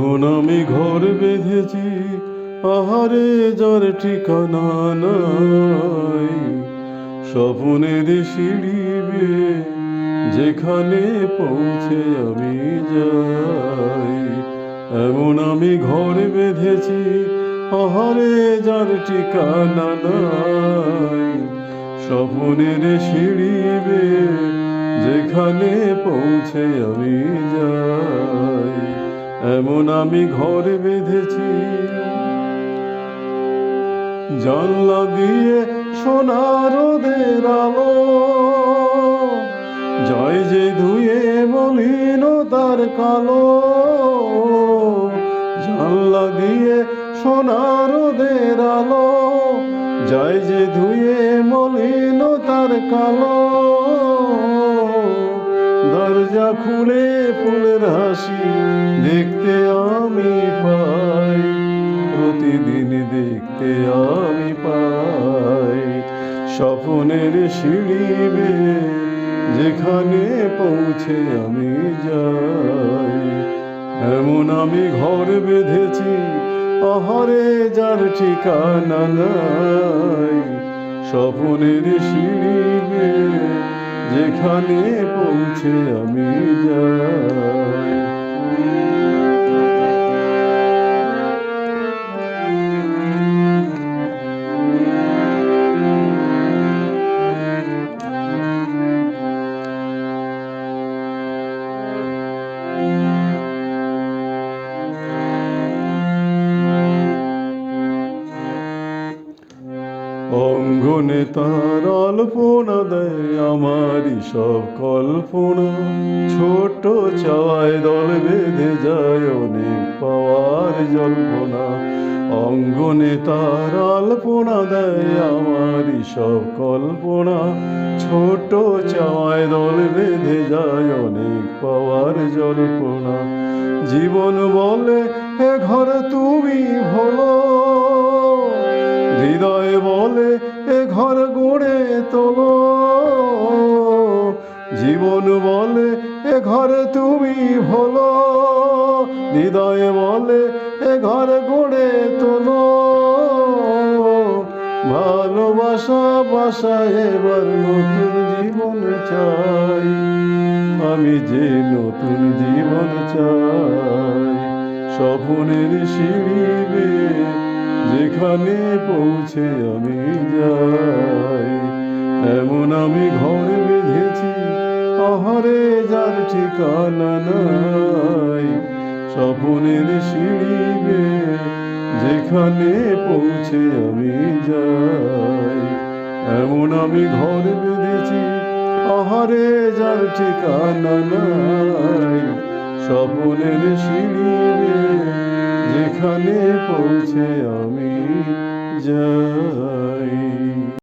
এমন আমি ঘর বেঁধেছি, আহারে যার ঠিকানা নাই। স্বপ্নের সিঁড়ি বেয়ে যেখানে পৌঁছে আমি যাই। এমন আমি ঘর বেঁধেছি, আহারে যার ঠিকানা নাই। স্বপ্নের সিঁড়ি বেয়ে যেখানে পৌঁছে আমি যাই। এমন আমি ঘর বেঁধেছি। জানলা দিয়ে সোনার রোদের আলো যায় যে ধুয়ে মলিনতার কালো। জানলা দিয়ে সোনার রোদের আলো যায় যে ধুয়ে মলিনতার কালো। দরজা খুলে ফুলের হাসি দেখতে আমি পাই, প্রতিদিন দেখতে আমি পাই। স্বপ্নের সিঁড়ি বেয়ে যেখানে পৌঁছে আমি যাই। এমন আমি ঘর বেঁধেছি, আহারে যার ঠিকানা নাই। স্বপ্নের সিঁড়ি বেয়ে যেখানে পৌঁছে আমি যাই। অঙ্গনে তার আলপনা দেয় আমারই সব কল্পনা। ছোট চাওয়ায় দল বেঁধে যায় অনেক পাওয়ার জল্পনা। অঙ্গনে তার আলপনা দেয় আমারই সব কল্পনা। ছোট চাওয়ায় দল বেঁধে যায় অনেক পাওয়ার জল্পনা। জীবন বলে এ ঘর তুমি ভোলো, হৃদয় বলে এ ঘর গড়ে তোলো। জীবন বলে এ ঘর তুমি ভোলো, হৃদয় বলে এ ঘর গড়ে তোলো। ভালোবাসা বাসায় এবার নতুন জীবন চাই, আমি যে নতুন জীবন চাই। স্বপ্নের সিঁড়ি বেয়ে যেখানে পৌঁছে আমি যাই। এমন আমি ঘর বেঁধেছি, আহারে যার ঠিকানা নাই। স্বপ্নের সিঁড়ি বেয়ে যেখানে পৌঁছে আমি যাই। এমন আমি ঘর বেঁধেছি, আহারে যার ঠিকানা নাই। স্বপ্নের সিঁড়ি বেয়ে যেখানে পৌঁছে আমি যাই।